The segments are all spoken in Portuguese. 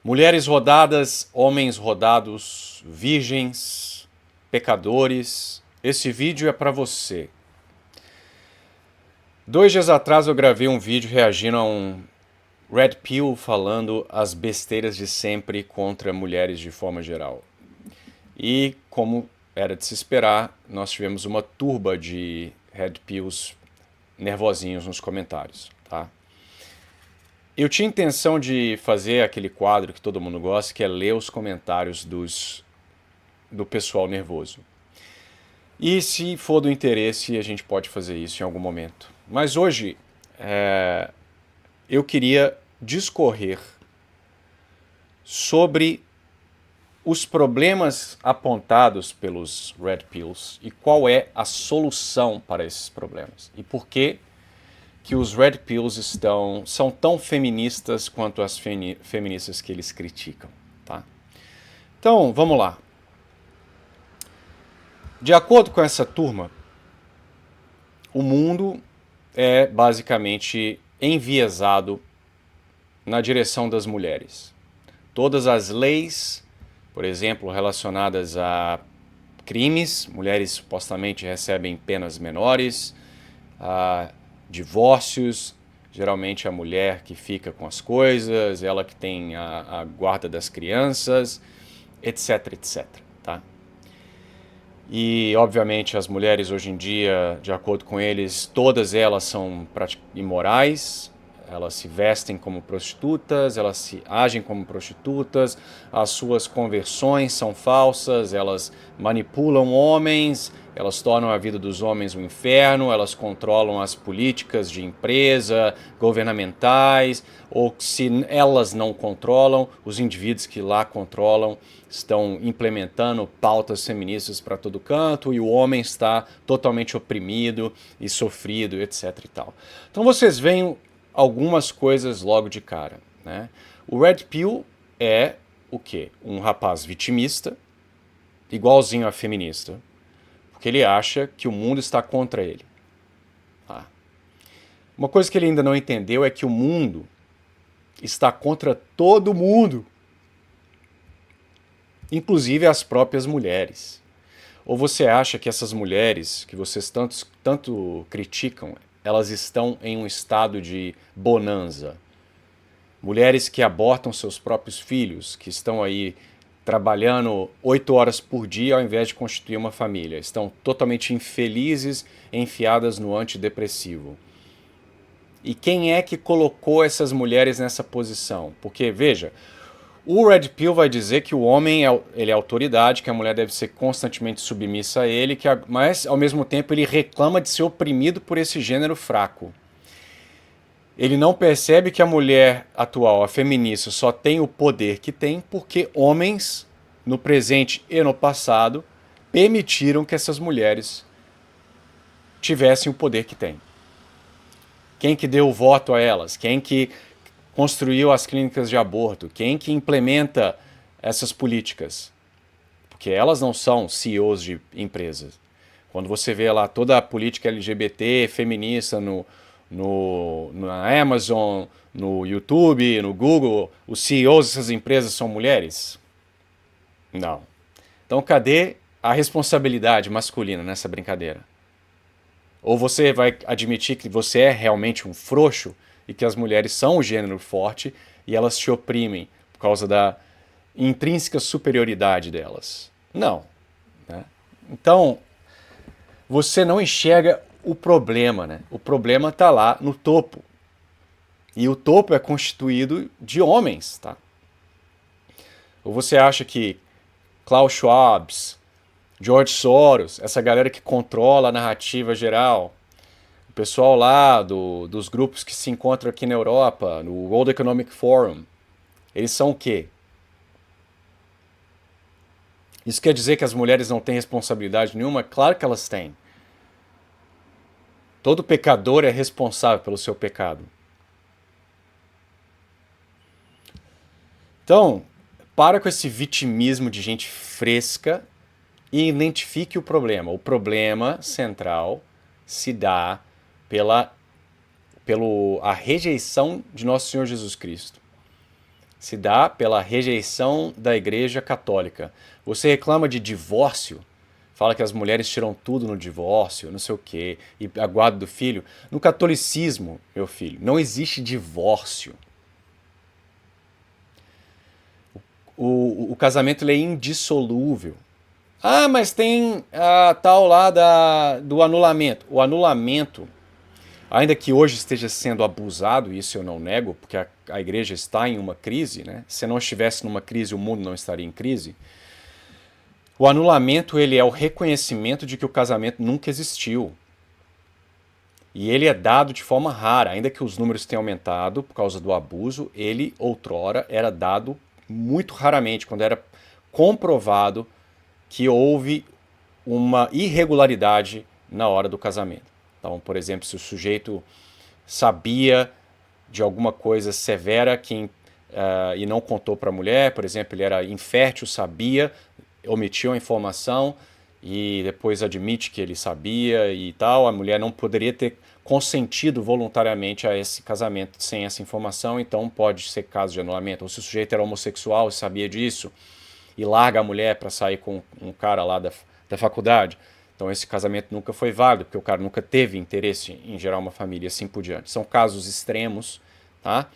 Mulheres rodadas, homens rodados, virgens, pecadores, esse vídeo é para você. 2 dias atrás eu gravei um vídeo reagindo a um Red Pill falando as besteiras de sempre contra mulheres de forma geral. E, como era de se esperar, nós tivemos uma turba de Red Pills nervosinhos nos comentários, tá? Eu tinha intenção de fazer aquele quadro que todo mundo gosta, que é ler os comentários do pessoal nervoso. E se for do interesse, a gente pode fazer isso em algum momento. Mas hoje eu queria discorrer sobre os problemas apontados pelos Red Pills e qual é a solução para esses problemas. E por que os Red Pills são tão feministas quanto as feministas que eles criticam. Tá? Então, vamos lá. De acordo com essa turma, o mundo é basicamente enviesado na direção das mulheres. Todas as leis, por exemplo, relacionadas a crimes, mulheres supostamente recebem penas menores, a divórcios, geralmente a mulher que fica com as coisas, ela que tem a guarda das crianças, etc, etc. Tá? E, obviamente, as mulheres hoje em dia, de acordo com eles, todas elas são imorais, elas se vestem como prostitutas, elas se agem como prostitutas, as suas conversões são falsas, elas manipulam homens, elas tornam a vida dos homens um inferno, elas controlam as políticas de empresa, governamentais, ou se elas não controlam, os indivíduos que lá controlam estão implementando pautas feministas para todo canto e o homem está totalmente oprimido e sofrido, etc e tal. Então vocês veem algumas coisas logo de cara, né? O Red Pill é o quê? Um rapaz vitimista, igualzinho a feminista, porque ele acha que o mundo está contra ele. Tá? Uma coisa que ele ainda não entendeu é que o mundo está contra todo mundo, inclusive as próprias mulheres. Ou você acha que essas mulheres que vocês tanto criticam, elas estão em um estado de bonança? Mulheres que abortam seus próprios filhos, que estão aí trabalhando 8 horas por dia ao invés de constituir uma família, estão totalmente infelizes, enfiadas no antidepressivo. E quem é que colocou essas mulheres nessa posição? Porque, veja, o Red Pill vai dizer que o homem ele é autoridade, que a mulher deve ser constantemente submissa a ele, mas ao mesmo tempo ele reclama de ser oprimido por esse gênero fraco. Ele não percebe que a mulher atual, a feminista, só tem o poder que tem porque homens, no presente e no passado, permitiram que essas mulheres tivessem o poder que têm. Quem que deu o voto a elas? Quem que construiu as clínicas de aborto? Quem que implementa essas políticas? Porque elas não são CEOs de empresas. Quando você vê lá toda a política LGBT feminista na Amazon, no YouTube, no Google, os CEOs dessas empresas são mulheres? Não. Então cadê a responsabilidade masculina nessa brincadeira? Ou você vai admitir que você é realmente um frouxo e que as mulheres são o gênero forte e elas te oprimem por causa da intrínseca superioridade delas? Não. Né? Então, você não enxerga o problema, né? O problema está lá no topo. E o topo é constituído de homens, tá? Ou você acha que Klaus Schwab, George Soros, essa galera que controla a narrativa geral, o pessoal lá dos grupos que se encontram aqui na Europa, no World Economic Forum, eles são o quê? Isso quer dizer que as mulheres não têm responsabilidade nenhuma? Claro que elas têm. Todo pecador é responsável pelo seu pecado. Então, para com esse vitimismo de gente fresca e identifique o problema. O problema central se dá pela rejeição de nosso Senhor Jesus Cristo. Se dá pela rejeição da Igreja Católica. Você reclama de divórcio, fala que as mulheres tiram tudo no divórcio, não sei o quê, e a guarda do filho. No catolicismo, meu filho, não existe divórcio. O casamento ele é indissolúvel. Ah, mas tem a tal lá do anulamento. O anulamento, ainda que hoje esteja sendo abusado, isso eu não nego, porque a igreja está em uma crise, né? Se não estivesse numa crise, o mundo não estaria em crise. O anulamento ele é o reconhecimento de que o casamento nunca existiu. E ele é dado de forma rara, ainda que os números tenham aumentado por causa do abuso, ele outrora era dado muito raramente, quando era comprovado que houve uma irregularidade na hora do casamento. Então, por exemplo, se o sujeito sabia de alguma coisa severa e não contou para a mulher, por exemplo, ele era infértil, sabia, omitiu a informação e depois admite que ele sabia e tal, a mulher não poderia ter consentido voluntariamente a esse casamento sem essa informação, então pode ser caso de anulamento. Ou se o sujeito era homossexual e sabia disso e larga a mulher para sair com um cara lá da faculdade, então esse casamento nunca foi válido, porque o cara nunca teve interesse em gerar uma família, assim por diante. São casos extremos, tá?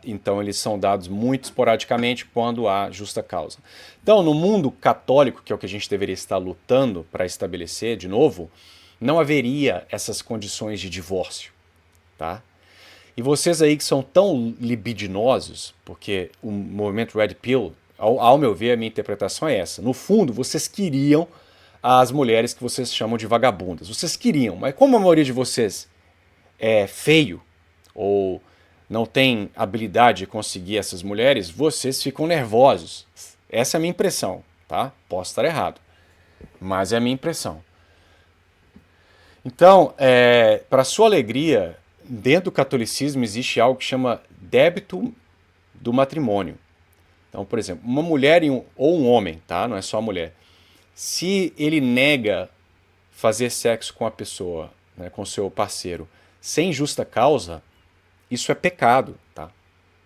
Então eles são dados muito esporadicamente quando há justa causa. Então, no mundo católico, que é o que a gente deveria estar lutando para estabelecer de novo, não haveria essas condições de divórcio, tá? E vocês aí que são tão libidinosos, porque o movimento Red Pill, ao meu ver, a minha interpretação é essa. No fundo, vocês queriam as mulheres que vocês chamam de vagabundas. Vocês queriam, mas como a maioria de vocês é feio ou não tem habilidade de conseguir essas mulheres, vocês ficam nervosos. Essa é a minha impressão, tá? Posso estar errado, mas é a minha impressão. Então, para sua alegria, dentro do catolicismo existe algo que chama débito do matrimônio. Então, por exemplo, uma mulher ou um homem, tá? Não é só a mulher. Se ele nega fazer sexo com a pessoa, né, com seu parceiro, sem justa causa, isso é pecado, tá?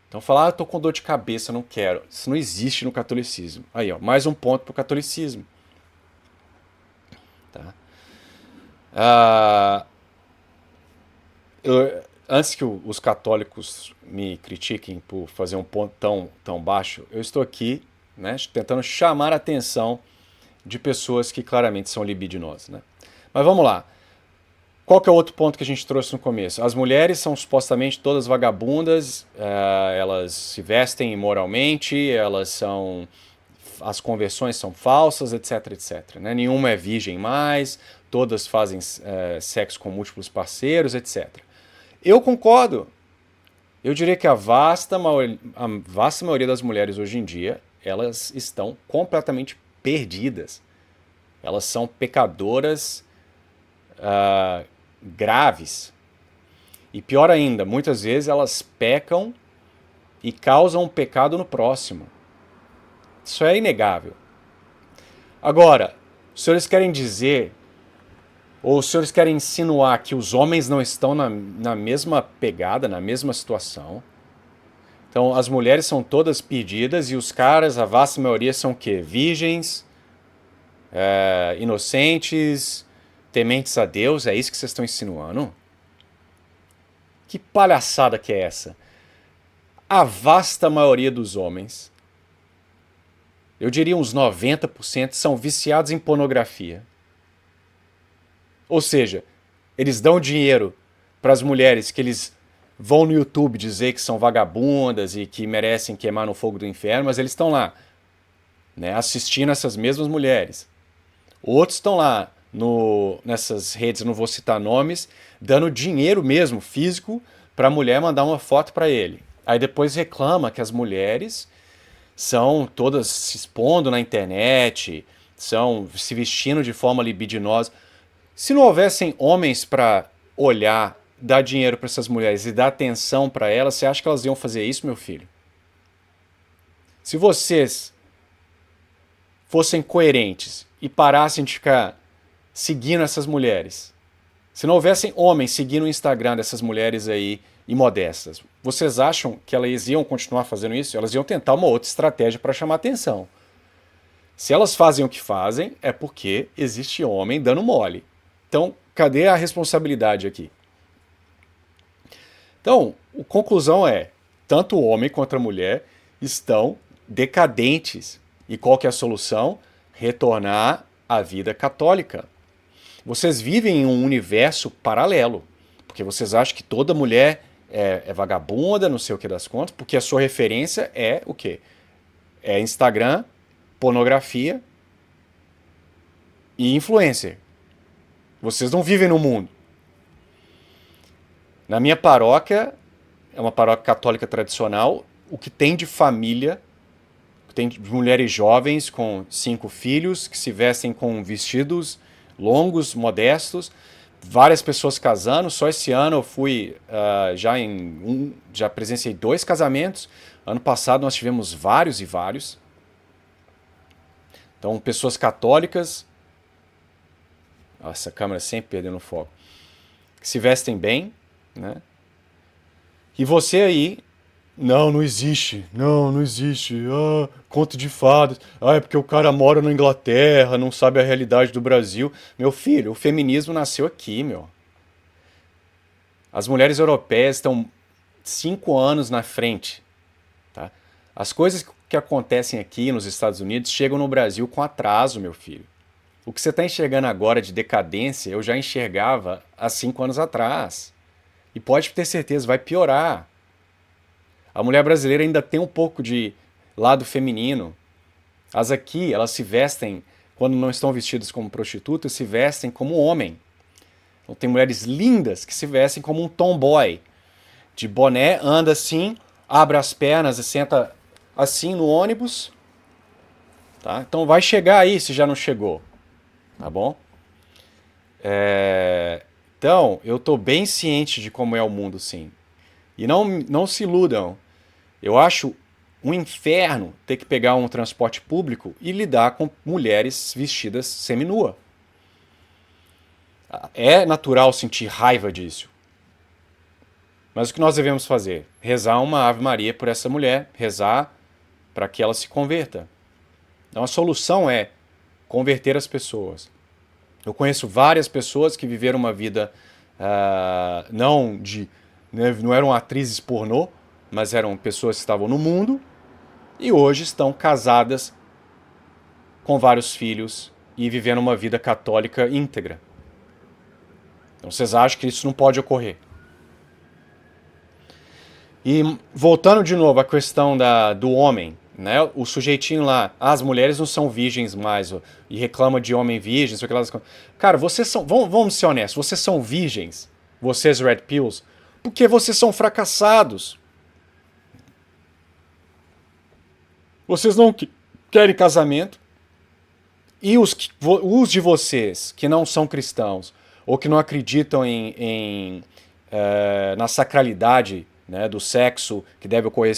Então falar, eu tô com dor de cabeça, não quero. Isso não existe no catolicismo. Aí, ó, mais um ponto pro catolicismo. Tá? Antes que os católicos me critiquem por fazer um ponto tão baixo, eu estou aqui, né, tentando chamar a atenção de pessoas que claramente são libidinosas, né? Mas vamos lá. Qual que é o outro ponto que a gente trouxe no começo? As mulheres são supostamente todas vagabundas, elas se vestem imoralmente, as conversões são falsas, etc, etc. Né? Nenhuma é virgem mais, todas fazem sexo com múltiplos parceiros, etc. Eu concordo. Eu diria que a vasta maioria das mulheres hoje em dia, elas estão completamente perdidas. Elas são pecadoras graves. E pior ainda, muitas vezes elas pecam e causam um pecado no próximo. Isso é inegável. Agora, os senhores querem dizer, ou os senhores querem insinuar que os homens não estão na mesma pegada, na mesma situação? Então, as mulheres são todas perdidas e os caras, a vasta maioria, são o quê? Virgens, inocentes, tementes a Deus? É isso que vocês estão insinuando? Que palhaçada que é essa? A vasta maioria dos homens, eu diria uns 90%, são viciados em pornografia. Ou seja, eles dão dinheiro para as mulheres que eles vão no YouTube dizer que são vagabundas e que merecem queimar no fogo do inferno, mas eles estão lá, né, assistindo essas mesmas mulheres. Outros estão lá nessas redes, não vou citar nomes, dando dinheiro mesmo, físico, para a mulher mandar uma foto para ele. Aí depois reclama que as mulheres são todas se expondo na internet, são se vestindo de forma libidinosa. Se não houvessem homens para olhar, dar dinheiro para essas mulheres e dar atenção para elas, você acha que elas iam fazer isso, meu filho? Se vocês fossem coerentes e parassem de ficar seguindo essas mulheres, se não houvessem homens seguindo o Instagram dessas mulheres aí imodestas. Vocês acham que elas iam continuar fazendo isso? Elas iam tentar uma outra estratégia para chamar atenção. Se elas fazem o que fazem, é porque existe homem dando mole. Então, cadê a responsabilidade aqui? Então, a conclusão é, tanto o homem quanto a mulher estão decadentes. E qual que é a solução? Retornar à vida católica. Vocês vivem em um universo paralelo, porque vocês acham que toda mulher é vagabunda, não sei o que das contas, porque a sua referência é o quê? É Instagram, pornografia e influencer. Vocês não vivem no mundo. Na minha paróquia, é uma paróquia católica tradicional, o que tem de família, tem de mulheres jovens com 5 filhos, que se vestem com vestidos longos, modestos, várias pessoas casando. Só esse ano eu fui, já presenciei 2 casamentos. Ano passado nós tivemos vários e vários. Então, pessoas católicas, essa câmera sempre perdendo o foco, que se vestem bem, né? E você aí, não existe, não existe, conto de fadas, é porque o cara mora na Inglaterra, não sabe a realidade do Brasil. Meu filho, o feminismo nasceu aqui, meu. As mulheres europeias estão 5 anos na frente, tá? As coisas que acontecem aqui nos Estados Unidos chegam no Brasil com atraso, meu filho. O que você está enxergando agora de decadência, eu já enxergava há 5 anos atrás. E pode ter certeza, vai piorar. A mulher brasileira ainda tem um pouco de lado feminino. As aqui, elas se vestem, quando não estão vestidas como prostitutas, se vestem como homem. Então tem mulheres lindas que se vestem como um tomboy. De boné, anda assim, abre as pernas e senta assim no ônibus. Tá? Então vai chegar aí se já não chegou. Tá bom? Então, eu estou bem ciente de como é o mundo, sim. E não se iludam. Eu acho um inferno ter que pegar um transporte público e lidar com mulheres vestidas seminua. É natural sentir raiva disso. Mas o que nós devemos fazer? Rezar uma Ave Maria por essa mulher, rezar para que ela se converta. Então a solução é converter as pessoas. Eu conheço várias pessoas que viveram uma vida não eram atrizes pornô, mas eram pessoas que estavam no mundo e hoje estão casadas com vários filhos e vivendo uma vida católica íntegra. Então vocês acham que isso não pode ocorrer? E voltando de novo à questão do homem, né? O sujeitinho lá, as mulheres não são virgens mais, e reclama de homem virgem, sei lá. Cara, vocês são, vamos ser honestos, vocês são virgens, vocês Red Pills, porque vocês são fracassados. Vocês não querem casamento, e os de vocês que não são cristãos, ou que não acreditam na sacralidade, né, do sexo que deve ocorrer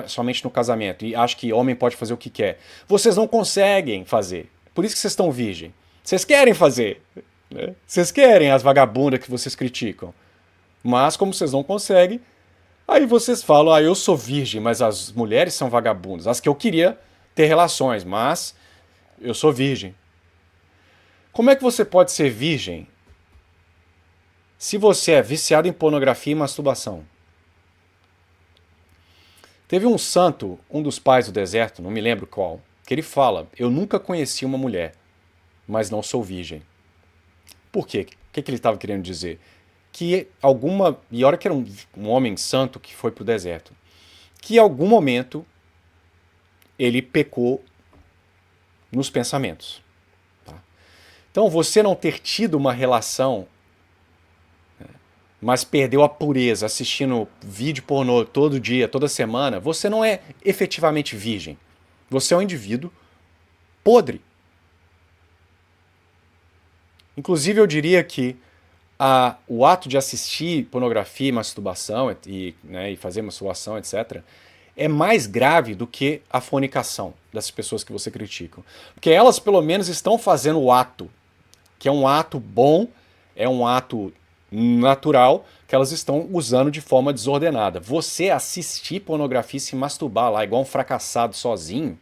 somente no casamento e acha que homem pode fazer o que quer. Vocês não conseguem fazer. Por isso que vocês estão virgem. Vocês querem fazer. Né? Vocês querem as vagabundas que vocês criticam. Mas como vocês não conseguem, aí vocês falam, eu sou virgem, mas as mulheres são vagabundas. As que eu queria ter relações, mas eu sou virgem. Como é que você pode ser virgem se você é viciado em pornografia e masturbação? Teve um santo, um dos pais do deserto, não me lembro qual, que ele fala, eu nunca conheci uma mulher, mas não sou virgem. Por quê? O que ele estava querendo dizer? Que e olha que era um homem santo que foi para o deserto, que em algum momento ele pecou nos pensamentos. Tá? Então você não ter tido uma relação, mas perdeu a pureza assistindo vídeo pornô todo dia, toda semana, você não é efetivamente virgem. Você é um indivíduo podre. Inclusive eu diria que o ato de assistir pornografia e masturbação e fazer masturbação, etc., é mais grave do que a fornicação das pessoas que você critica. Porque elas pelo menos estão fazendo o ato, que é um ato bom, é um ato natural que elas estão usando de forma desordenada. Você assistir pornografia e se masturbar lá igual um fracassado sozinho,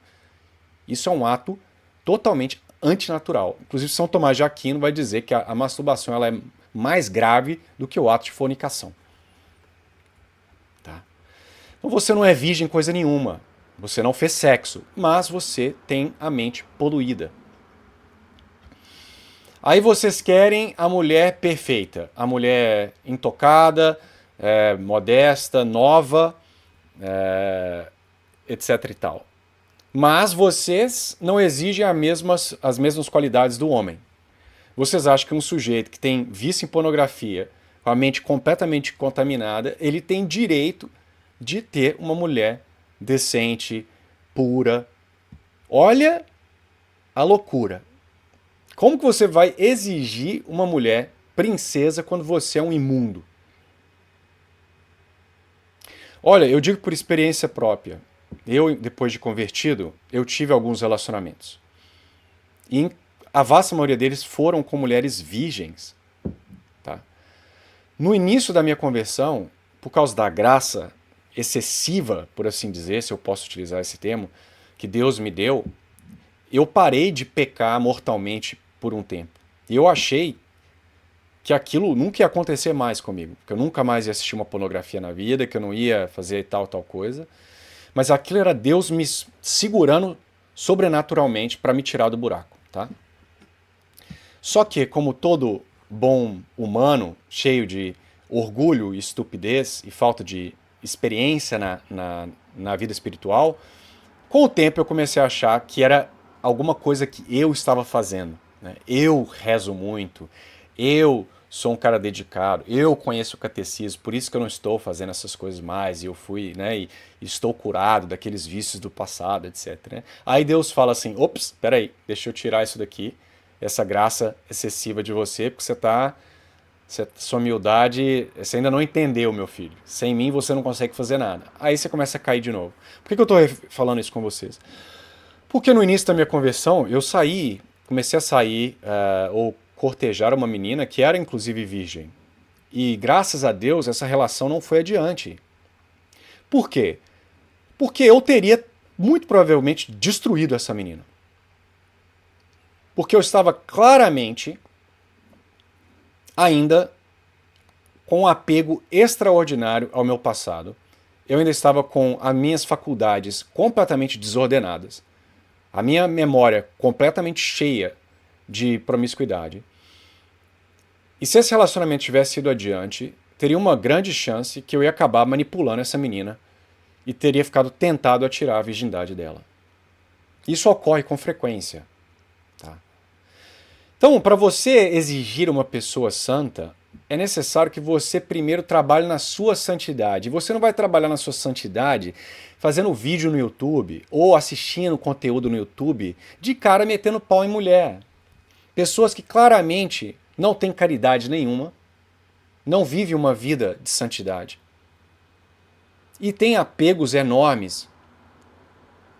isso é um ato totalmente antinatural. Inclusive, São Tomás de Aquino vai dizer que a masturbação ela é mais grave do que o ato de fornicação. Tá? Então você não é virgem coisa nenhuma. Você não fez sexo, mas você tem a mente poluída. Aí vocês querem a mulher perfeita, a mulher intocada, modesta, nova, etc e tal. Mas vocês não exigem as mesmas qualidades do homem. Vocês acham que um sujeito que tem vício em pornografia, com a mente completamente contaminada, ele tem direito de ter uma mulher decente, pura. Olha a loucura. Como que você vai exigir uma mulher princesa quando você é um imundo? Olha, eu digo por experiência própria. Eu, depois de convertido, eu tive alguns relacionamentos. E a vasta maioria deles foram com mulheres virgens. Tá? No início da minha conversão, por causa da graça excessiva, por assim dizer, se eu posso utilizar esse termo, que Deus me deu, eu parei de pecar mortalmente por um tempo. E eu achei que aquilo nunca ia acontecer mais comigo, que eu nunca mais ia assistir uma pornografia na vida, que eu não ia fazer tal coisa. Mas aquilo era Deus me segurando sobrenaturalmente para me tirar do buraco, tá? Só que, como todo bom humano, cheio de orgulho, estupidez e falta de experiência na vida espiritual, com o tempo eu comecei a achar que era alguma coisa que eu estava fazendo. Né? Eu rezo muito, eu sou um cara dedicado, eu conheço o catecismo, por isso que eu não estou fazendo essas coisas mais, e eu fui, né, e estou curado daqueles vícios do passado, etc. Né? Aí Deus fala assim, ops, peraí, deixa eu tirar isso daqui, essa graça excessiva de você, porque sua humildade, você ainda não entendeu, meu filho. Sem mim você não consegue fazer nada. Aí você começa a cair de novo. Por que eu estou falando isso com vocês? Porque no início da minha conversão, comecei a sair ou cortejar uma menina que era inclusive virgem. E graças a Deus essa relação não foi adiante. Por quê? Porque eu teria muito provavelmente destruído essa menina. Porque eu estava claramente ainda com um apego extraordinário ao meu passado. Eu ainda estava com as minhas faculdades completamente desordenadas. A minha memória completamente cheia de promiscuidade. E se esse relacionamento tivesse ido adiante, teria uma grande chance que eu ia acabar manipulando essa menina e teria ficado tentado a tirar a virgindade dela. Isso ocorre com frequência. Tá? Então, para você exigir uma pessoa santa, é necessário que você primeiro trabalhe na sua santidade. E você não vai trabalhar na sua santidade fazendo vídeo no YouTube ou assistindo conteúdo no YouTube de cara metendo pau em mulher. Pessoas que claramente não têm caridade nenhuma, não vivem uma vida de santidade e têm apegos enormes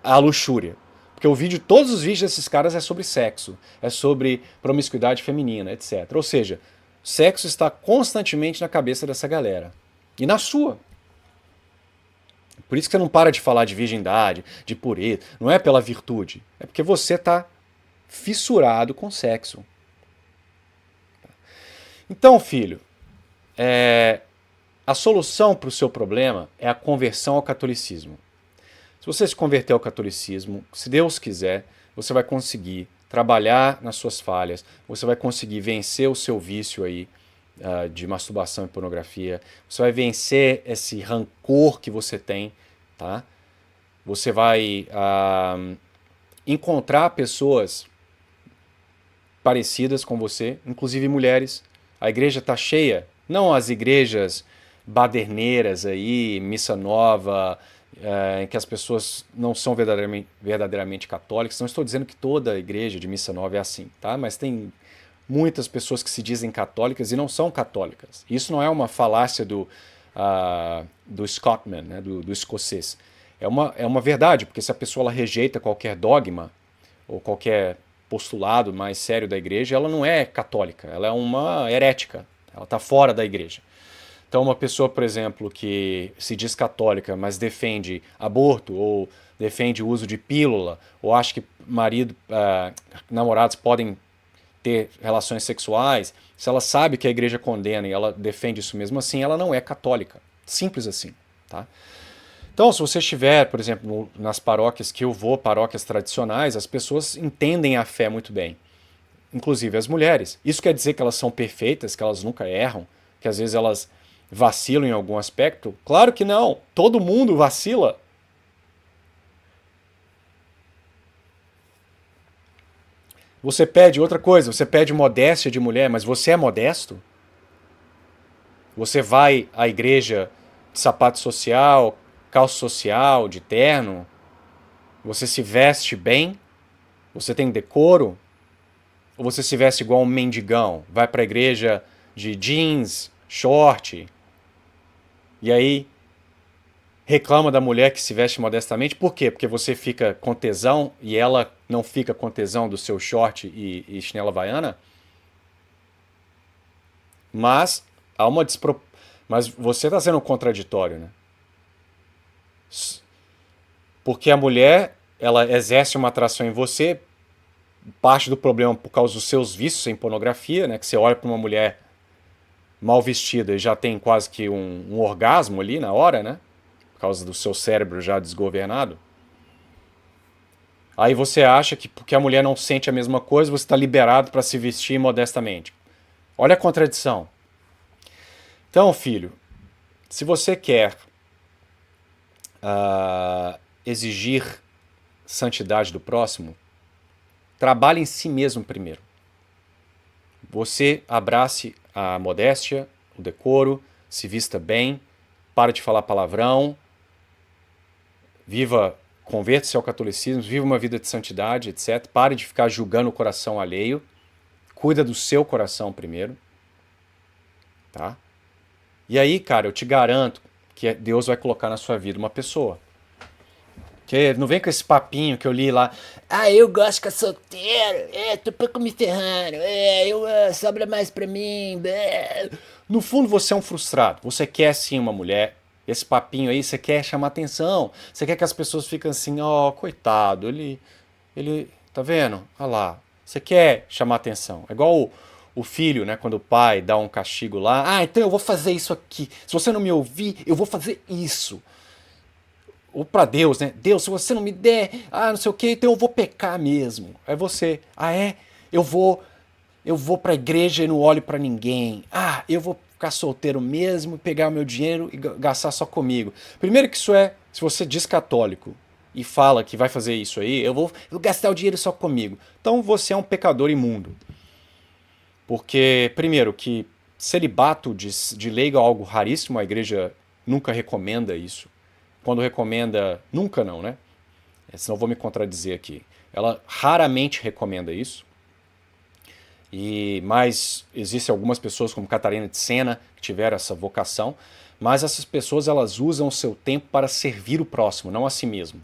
à luxúria. Porque todos os vídeos desses caras é sobre sexo, é sobre promiscuidade feminina, etc. Ou seja, sexo está constantemente na cabeça dessa galera. E na sua. Por isso que você não para de falar de virgindade, de pureza. Não é pela virtude. É porque você está fissurado com sexo. Então, filho, a solução para o seu problema é a conversão ao catolicismo. Se você se converter ao catolicismo, se Deus quiser, você vai conseguir trabalhar nas suas falhas, você vai conseguir vencer o seu vício aí de masturbação e pornografia, você vai vencer esse rancor que você tem, tá? Você vai encontrar pessoas parecidas com você, inclusive mulheres. A igreja está cheia, não as igrejas baderneiras aí, missa nova, em que as pessoas não são verdadeiramente católicas. Não estou dizendo que toda igreja de missa nova é assim, tá? Mas tem muitas pessoas que se dizem católicas e não são católicas. Isso não é uma falácia do Scotsman, né? do escocês. É uma verdade, porque se a pessoa ela rejeita qualquer dogma ou qualquer postulado mais sério da igreja, ela não é católica, ela é uma herética. Ela está fora da igreja. Então, uma pessoa, por exemplo, que se diz católica, mas defende aborto, ou defende o uso de pílula, ou acha que namorados podem ter relações sexuais, se ela sabe que a igreja condena e ela defende isso mesmo assim, ela não é católica. Simples assim, tá? Então, se você estiver, por exemplo, nas paróquias que eu vou, paróquias tradicionais, as pessoas entendem a fé muito bem, inclusive as mulheres. Isso quer dizer que elas são perfeitas, que elas nunca erram, que às vezes elas vacilam em algum aspecto? Claro que não. Todo mundo vacila. Você pede outra coisa, você pede modéstia de mulher, mas você é modesto? Você vai à igreja de sapato social, calça social, de terno? Você se veste bem? Você tem decoro? Ou você se veste igual um mendigão? Vai para a igreja de jeans, short, e aí reclama da mulher que se veste modestamente. Por quê? Porque você fica com tesão e ela não fica com tesão do seu short e chinela havaiana? Mas há uma mas você está sendo contraditório, né? Porque a mulher, ela exerce uma atração em você, parte do problema por causa dos seus vícios em pornografia, né? Que você olha para uma mulher mal vestida e já tem quase que um orgasmo ali na hora, né? Por causa do seu cérebro já desgovernado. Aí você acha que porque a mulher não sente a mesma coisa, você está liberado para se vestir modestamente. Olha a contradição. Então, filho, se você quer exigir santidade do próximo, trabalhe em si mesmo primeiro. Você abrace a modéstia, o decoro, se vista bem, para de falar palavrão, converta-se ao catolicismo, viva uma vida de santidade, etc. Pare de ficar julgando o coração alheio. Cuida do seu coração primeiro. Tá? E aí, cara, eu te garanto que Deus vai colocar na sua vida uma pessoa. Que não vem com esse papinho que eu li lá. Ah, eu gosto de ficar solteiro. Tô pouco me ferrando. Sobra mais pra mim. No fundo, você é um frustrado. Você quer sim uma mulher. Esse papinho aí, você quer chamar atenção. Você quer que as pessoas fiquem assim, ó, coitado, ele, tá vendo? Olha lá. Você quer chamar atenção. É igual o filho, né, quando o pai dá um castigo lá. Ah, então eu vou fazer isso aqui. Se você não me ouvir, eu vou fazer isso. Ou pra Deus, né? Deus, se você não me der, não sei o que, então eu vou pecar mesmo. É você. Eu vou pra igreja e não olho pra ninguém. Eu vou ficar solteiro mesmo, pegar o meu dinheiro e gastar só comigo. Primeiro que isso se você diz católico e fala que vai fazer isso aí, eu vou gastar o dinheiro só comigo. Então você é um pecador imundo. Porque, primeiro, que celibato de leigo é algo raríssimo, a igreja nunca recomenda isso. Quando recomenda, nunca não, né? Senão eu vou me contradizer aqui. Ela raramente recomenda isso. Mas existem algumas pessoas como Catarina de Sena que tiveram essa vocação, mas essas pessoas elas usam o seu tempo para servir o próximo, não a si mesmo.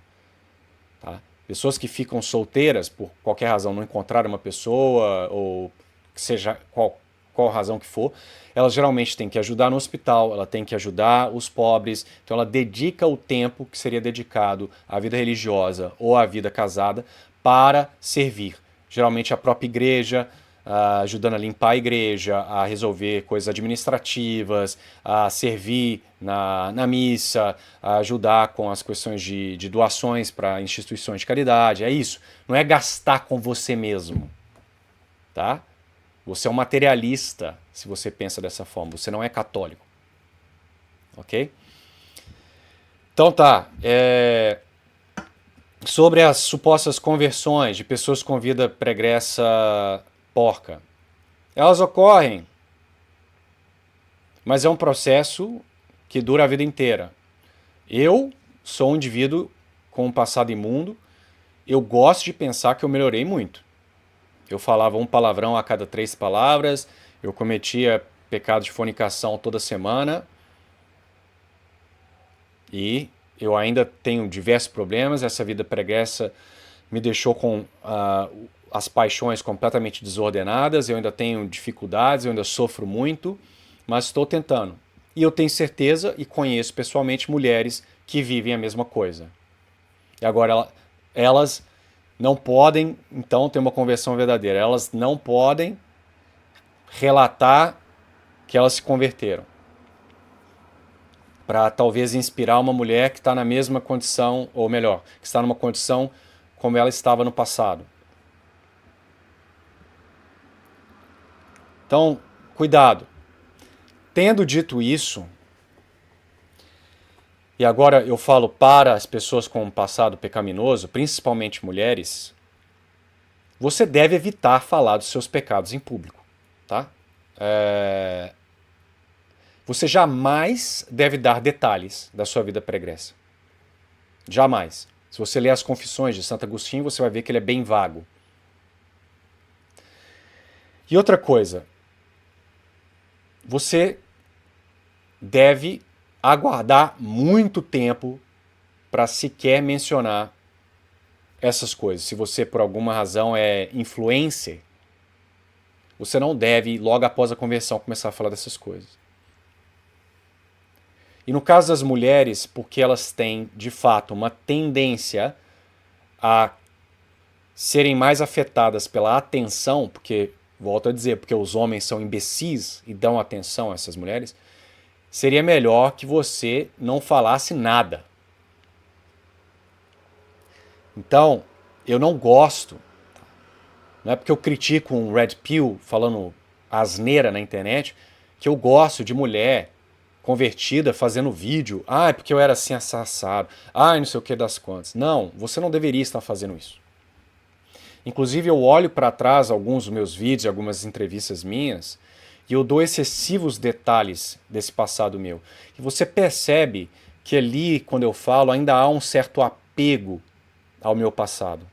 Tá? Pessoas que ficam solteiras por qualquer razão, não encontraram uma pessoa ou seja qual razão que for, ela geralmente tem que ajudar no hospital, ela tem que ajudar os pobres, então ela dedica o tempo que seria dedicado à vida religiosa ou à vida casada para servir. Geralmente a própria igreja, ajudando a limpar a igreja, a resolver coisas administrativas, a servir na missa, a ajudar com as questões de doações para instituições de caridade, é isso. Não é gastar com você mesmo, tá? Você é um materialista se você pensa dessa forma. Você não é católico. Ok? Então tá. Sobre as supostas conversões de pessoas com vida pregressa porca. Elas ocorrem. Mas é um processo que dura a vida inteira. Eu sou um indivíduo com um passado imundo. Eu gosto de pensar que eu melhorei muito. Eu falava um palavrão a cada 3 palavras, eu cometia pecado de fornicação toda semana e eu ainda tenho diversos problemas. Essa vida pregressa me deixou com as paixões completamente desordenadas, eu ainda tenho dificuldades, eu ainda sofro muito, mas estou tentando. E eu tenho certeza e conheço pessoalmente mulheres que vivem a mesma coisa. E agora elas não podem, então, ter uma conversão verdadeira. Elas não podem relatar que elas se converteram. Para talvez inspirar uma mulher que está na mesma condição, ou melhor, que está numa condição como ela estava no passado. Então, cuidado. Tendo dito isso, e agora eu falo para as pessoas com um passado pecaminoso, principalmente mulheres, você deve evitar falar dos seus pecados em público, tá? Você jamais deve dar detalhes da sua vida pregressa. Jamais. Se você ler as Confissões de Santo Agostinho, você vai ver que ele é bem vago. E outra coisa, você deve aguardar muito tempo para sequer mencionar essas coisas. Se você, por alguma razão, é influencer, você não deve, logo após a conversão, começar a falar dessas coisas. E no caso das mulheres, porque elas têm, de fato, uma tendência a serem mais afetadas pela atenção, porque, volto a dizer, porque os homens são imbecis e dão atenção a essas mulheres, seria melhor que você não falasse nada. Então, eu não gosto, não é porque eu critico um Red Pill falando asneira na internet, que eu gosto de mulher convertida fazendo vídeo. Ah, é porque eu era assim assado. Ah, não sei o que das quantas. Não, você não deveria estar fazendo isso. Inclusive eu olho para trás alguns dos meus vídeos, algumas entrevistas minhas, e eu dou excessivos detalhes desse passado meu. E você percebe que ali, quando eu falo, ainda há um certo apego ao meu passado.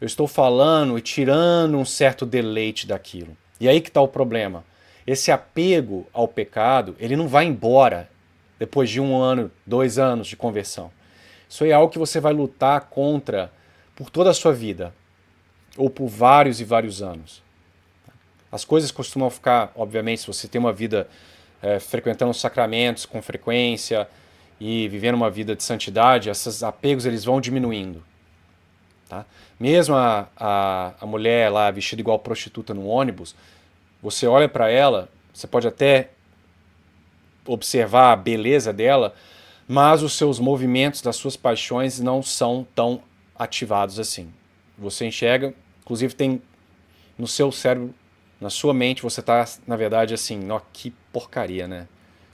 Eu estou falando e tirando um certo deleite daquilo. E aí que está o problema. Esse apego ao pecado, ele não vai embora depois de 1 ano, 2 anos de conversão. Isso é algo que você vai lutar contra por toda a sua vida, ou por vários e vários anos. As coisas costumam ficar, obviamente, se você tem uma vida frequentando os sacramentos com frequência e vivendo uma vida de santidade, esses apegos eles vão diminuindo. Tá? Mesmo a mulher lá vestida igual prostituta no ônibus, você olha para ela, você pode até observar a beleza dela, mas os seus movimentos das suas paixões não são tão ativados assim. Você enxerga, inclusive tem no seu cérebro, na sua mente, você está, na verdade, assim, ó, que porcaria, né?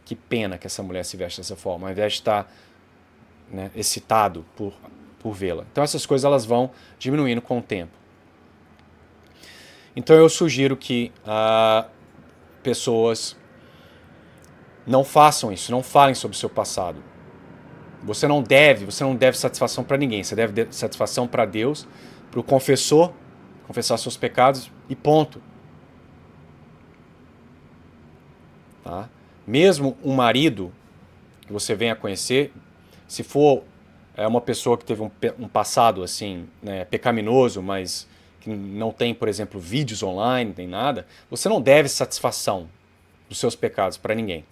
Que pena que essa mulher se veste dessa forma, ao invés de estar, né, excitado por vê-la. Então essas coisas elas vão diminuindo com o tempo. Então eu sugiro que pessoas não façam isso, não falem sobre o seu passado. Você não deve satisfação para ninguém, você deve satisfação para Deus, para o confessor, confessar seus pecados e ponto. Tá? Mesmo um marido que você venha a conhecer, se for uma pessoa que teve um passado assim, né, pecaminoso, mas que não tem, por exemplo, vídeos online, nem nada, você não deve satisfação dos seus pecados para ninguém.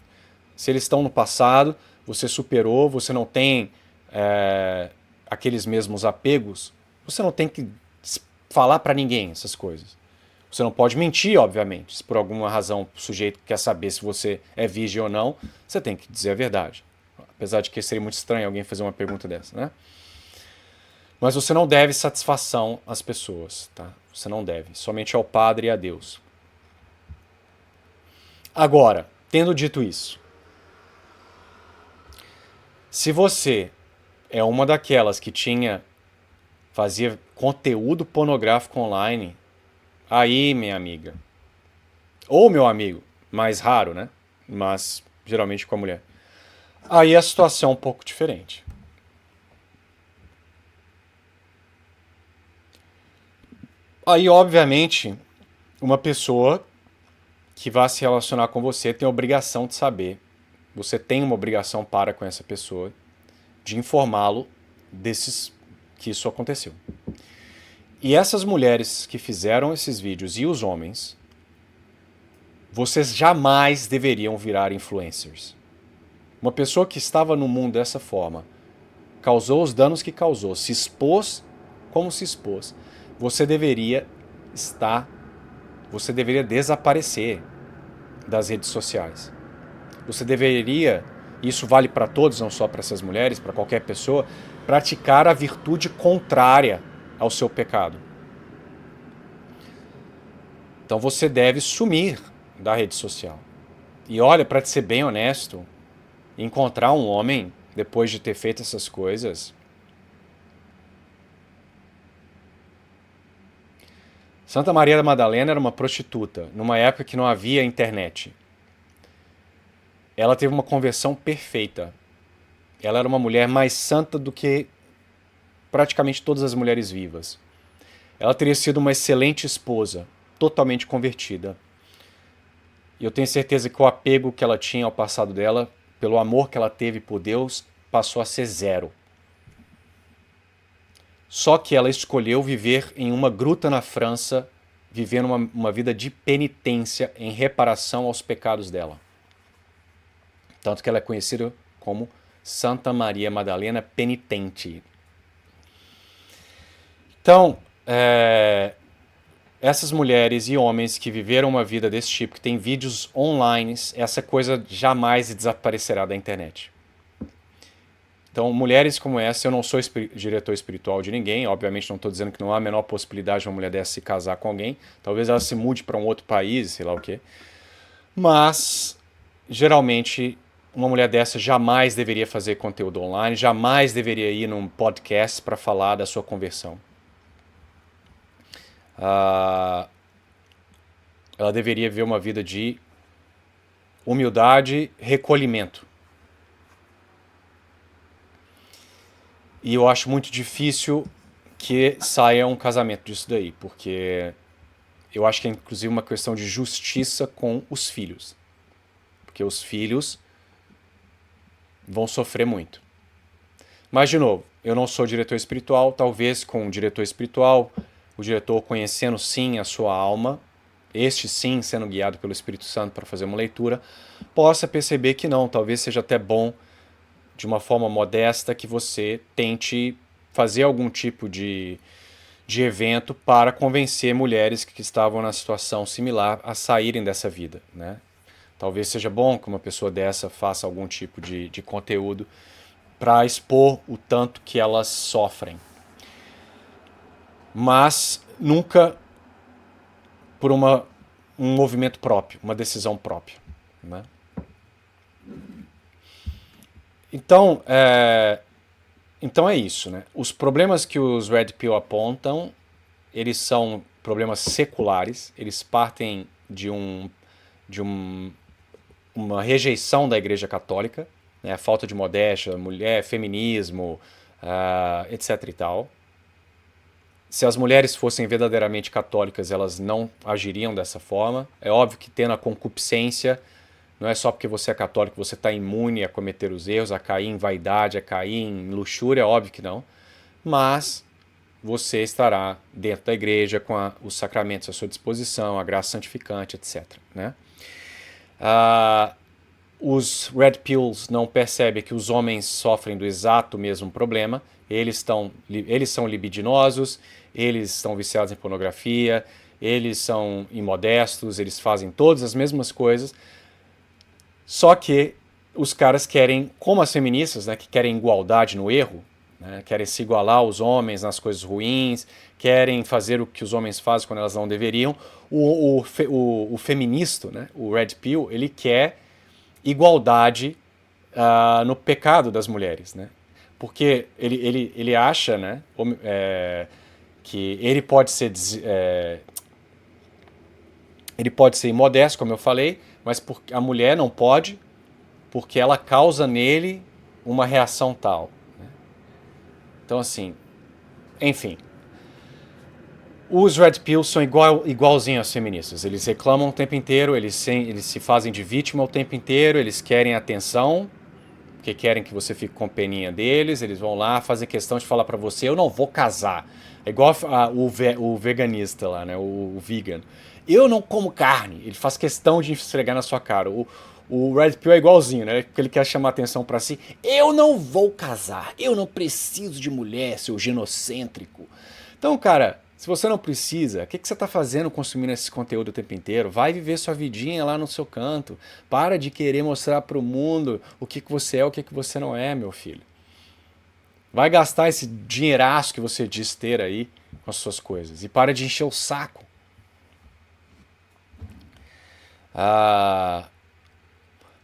Se eles estão no passado, você superou, você não tem aqueles mesmos apegos, você não tem que falar para ninguém essas coisas. Você não pode mentir, obviamente. Se por alguma razão o sujeito quer saber se você é virgem ou não, você tem que dizer a verdade. Apesar de que seria muito estranho alguém fazer uma pergunta dessa, né? Mas você não deve satisfação às pessoas, tá? Você não deve. Somente ao Padre e a Deus. Agora, tendo dito isso, se você é uma daquelas que fazia conteúdo pornográfico online, aí, minha amiga, ou meu amigo, mais raro, né? Mas geralmente com a mulher. Aí a situação é um pouco diferente. Aí, obviamente, uma pessoa que vai se relacionar com você tem a obrigação de saber. Você tem uma obrigação para com essa pessoa de informá-lo que isso aconteceu. E essas mulheres que fizeram esses vídeos e os homens, vocês jamais deveriam virar influencers. Uma pessoa que estava no mundo dessa forma, causou os danos que causou, se expôs como se expôs, você deveria desaparecer das redes sociais. Você deveria, isso vale para todos, não só para essas mulheres, para qualquer pessoa, praticar a virtude contrária ao seu pecado. Então você deve sumir da rede social. E olha, para ser bem honesto, encontrar um homem depois de ter feito essas coisas. Santa Maria da Madalena era uma prostituta, numa época que não havia internet. Ela teve uma conversão perfeita. Ela era uma mulher mais santa do que praticamente todas as mulheres vivas. Ela teria sido uma excelente esposa, totalmente convertida. E eu tenho certeza que o apego que ela tinha ao passado dela, pelo amor que ela teve por Deus, passou a ser zero. Só que ela escolheu viver em uma gruta na França, vivendo uma vida de penitência em reparação aos pecados dela. Tanto que ela é conhecida como Santa Maria Madalena Penitente. Então, essas mulheres e homens que viveram uma vida desse tipo, que tem vídeos online, essa coisa jamais desaparecerá da internet. Então, mulheres como essa, eu não sou diretor espiritual de ninguém, obviamente não estou dizendo que não há a menor possibilidade de uma mulher dessa se casar com alguém, talvez ela se mude para um outro país, sei lá o quê. Mas, geralmente, uma mulher dessa jamais deveria fazer conteúdo online, jamais deveria ir num podcast para falar da sua conversão. Ela deveria viver uma vida de humildade, recolhimento. E eu acho muito difícil que saia um casamento disso daí, porque eu acho que é inclusive uma questão de justiça com os filhos. Porque os filhos vão sofrer muito. Mas, de novo, eu não sou diretor espiritual, talvez com um diretor espiritual, o diretor conhecendo sim a sua alma, este sim sendo guiado pelo Espírito Santo para fazer uma leitura, possa perceber que não, talvez seja até bom, de uma forma modesta, que você tente fazer algum tipo de evento para convencer mulheres que estavam na situação similar a saírem dessa vida, né? Talvez seja bom que uma pessoa dessa faça algum tipo de conteúdo para expor o tanto que elas sofrem. Mas nunca por um movimento próprio, uma decisão própria, né? Então é isso, né? Os problemas que os Red Pill apontam, eles são problemas seculares, eles partem de uma rejeição da Igreja Católica, né? Falta de modéstia, mulher, feminismo, etc e tal. Se as mulheres fossem verdadeiramente católicas, elas não agiriam dessa forma. É óbvio que tendo a concupiscência, não é só porque você é católico que você está imune a cometer os erros, a cair em vaidade, a cair em luxúria, óbvio que não. Mas você estará dentro da igreja com os sacramentos à sua disposição, a graça santificante, etc. Né? Os Red Pills não percebem que os homens sofrem do exato mesmo problema. Eles são libidinosos, eles estão viciados em pornografia, eles são imodestos, eles fazem todas as mesmas coisas. Só que os caras querem, como as feministas, né, que querem igualdade no erro, né, querem se igualar aos homens nas coisas ruins, querem fazer o que os homens fazem quando elas não deveriam. O feminista, né, o Red Pill, ele quer igualdade no pecado das mulheres, né? Porque ele acha, né, que ele pode ser imodesto, como eu falei, mas a mulher não pode, porque ela causa nele uma reação tal, né? Então, assim, enfim. Os Red Pills são igualzinhos às feministas. Eles reclamam o tempo inteiro, eles se fazem de vítima o tempo inteiro, eles querem atenção, porque querem que você fique com peninha deles, eles vão lá, fazem questão de falar pra você, eu não vou casar. É igual o veganista lá, né, o vegan. Eu não como carne. Ele faz questão de esfregar na sua cara. O Red Pill é igualzinho, né? Porque ele quer chamar atenção pra si. Eu não vou casar. Eu não preciso de mulher, seu genocêntrico. Então, cara, se você não precisa, o que você tá fazendo consumindo esse conteúdo o tempo inteiro? Vai viver sua vidinha lá no seu canto. Para de querer mostrar pro mundo o que você é, o que você não é, meu filho. Vai gastar esse dinheiraço que você diz ter aí com as suas coisas. E para de encher o saco.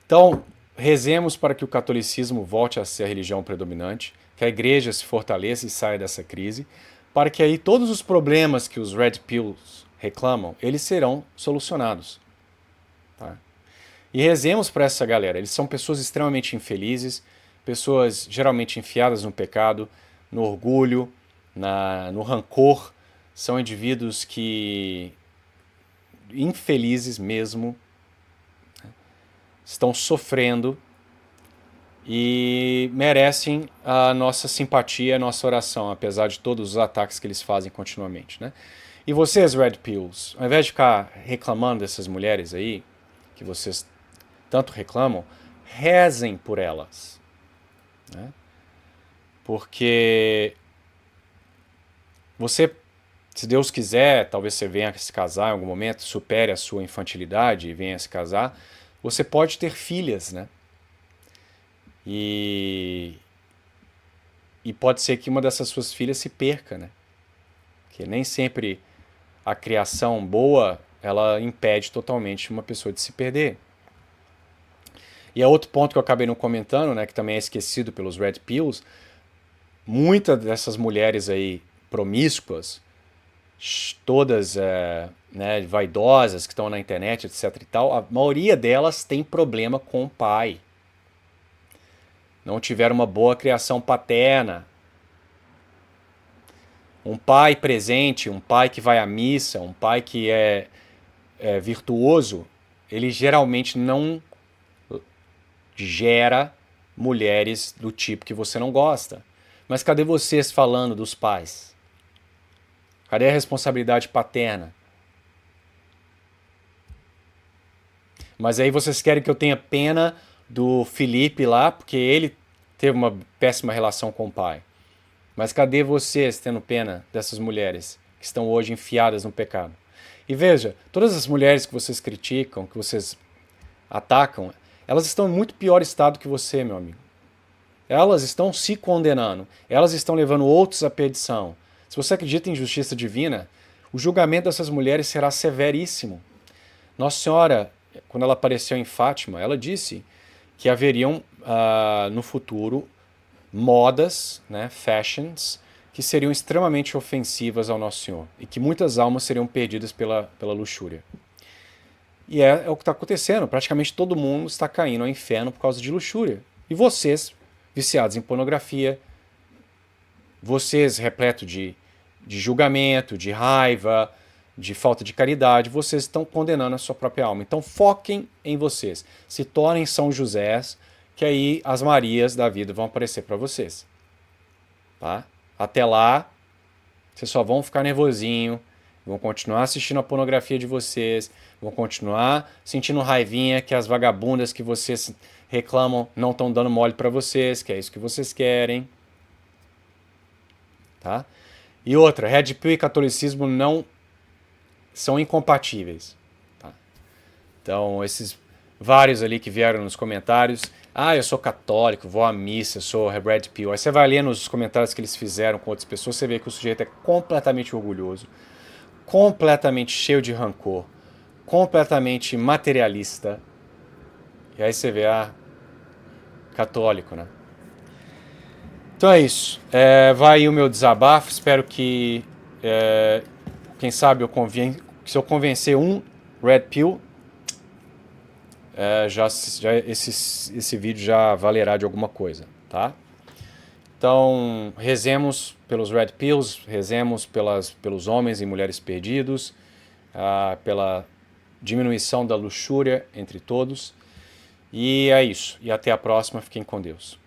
Então, rezemos para que o catolicismo volte a ser a religião predominante, que a igreja se fortaleça e saia dessa crise, para que aí todos os problemas que os Red Pills reclamam, eles serão solucionados. Tá? E rezemos para essa galera. Eles são pessoas extremamente infelizes, pessoas geralmente enfiadas no pecado, no orgulho, no rancor. São indivíduos que, infelizes mesmo, estão sofrendo e merecem a nossa simpatia, a nossa oração, apesar de todos os ataques que eles fazem continuamente, né? E vocês, Red Pills, ao invés de ficar reclamando dessas mulheres aí, que vocês tanto reclamam, rezem por elas, né? Porque você, se Deus quiser, talvez você venha a se casar em algum momento, supere a sua infantilidade e venha a se casar, você pode ter filhas, né? E pode ser que uma dessas suas filhas se perca, né? Que nem sempre a criação boa, ela impede totalmente uma pessoa de se perder. E é outro ponto que eu acabei não comentando, né, que também é esquecido pelos Red Pills, muitas dessas mulheres aí promíscuas, todas né, vaidosas, que estão na internet, etc e tal, a maioria delas tem problema com o pai. Não tiveram uma boa criação paterna. Um pai presente, um pai que vai à missa, um pai que é virtuoso, ele geralmente não gera mulheres do tipo que você não gosta. Mas cadê vocês falando dos pais? Cadê a responsabilidade paterna? Mas aí vocês querem que eu tenha pena do Felipe lá, porque ele teve uma péssima relação com o pai. Mas cadê vocês tendo pena dessas mulheres que estão hoje enfiadas no pecado? E veja, todas as mulheres que vocês criticam, que vocês atacam, elas estão em muito pior estado que você, meu amigo. Elas estão se condenando. Elas estão levando outros à perdição. Se você acredita em justiça divina, o julgamento dessas mulheres será severíssimo. Nossa Senhora, quando ela apareceu em Fátima, ela disse que haveriam no futuro modas, né, fashions, que seriam extremamente ofensivas ao Nosso Senhor e que muitas almas seriam perdidas pela luxúria. E é o que está acontecendo. Praticamente todo mundo está caindo ao inferno por causa de luxúria. E vocês, viciados em pornografia, vocês repletos de julgamento, de raiva, de falta de caridade, vocês estão condenando a sua própria alma. Então foquem em vocês. Se tornem São Josés, que aí as Marias da vida vão aparecer para vocês. Tá? Até lá, vocês só vão ficar nervosinho, vão continuar assistindo a pornografia de vocês, vão continuar sentindo raivinha que as vagabundas que vocês reclamam não estão dando mole para vocês, que é isso que vocês querem. Tá? E outra, Red Pill e catolicismo não são incompatíveis. Tá? Então, esses vários ali que vieram nos comentários, eu sou católico, vou à missa, eu sou Red Pill. Aí você vai ler nos comentários que eles fizeram com outras pessoas, você vê que o sujeito é completamente orgulhoso, completamente cheio de rancor, completamente materialista. E aí você vê, católico, né? Então é isso. Vai aí o meu desabafo. Espero que, quem sabe, se eu convencer um Red Pill, esse vídeo já valerá de alguma coisa, tá? Então, rezemos pelos Red Pills, rezemos pelos homens e mulheres perdidos, pela diminuição da luxúria entre todos. E é isso. E até a próxima. Fiquem com Deus.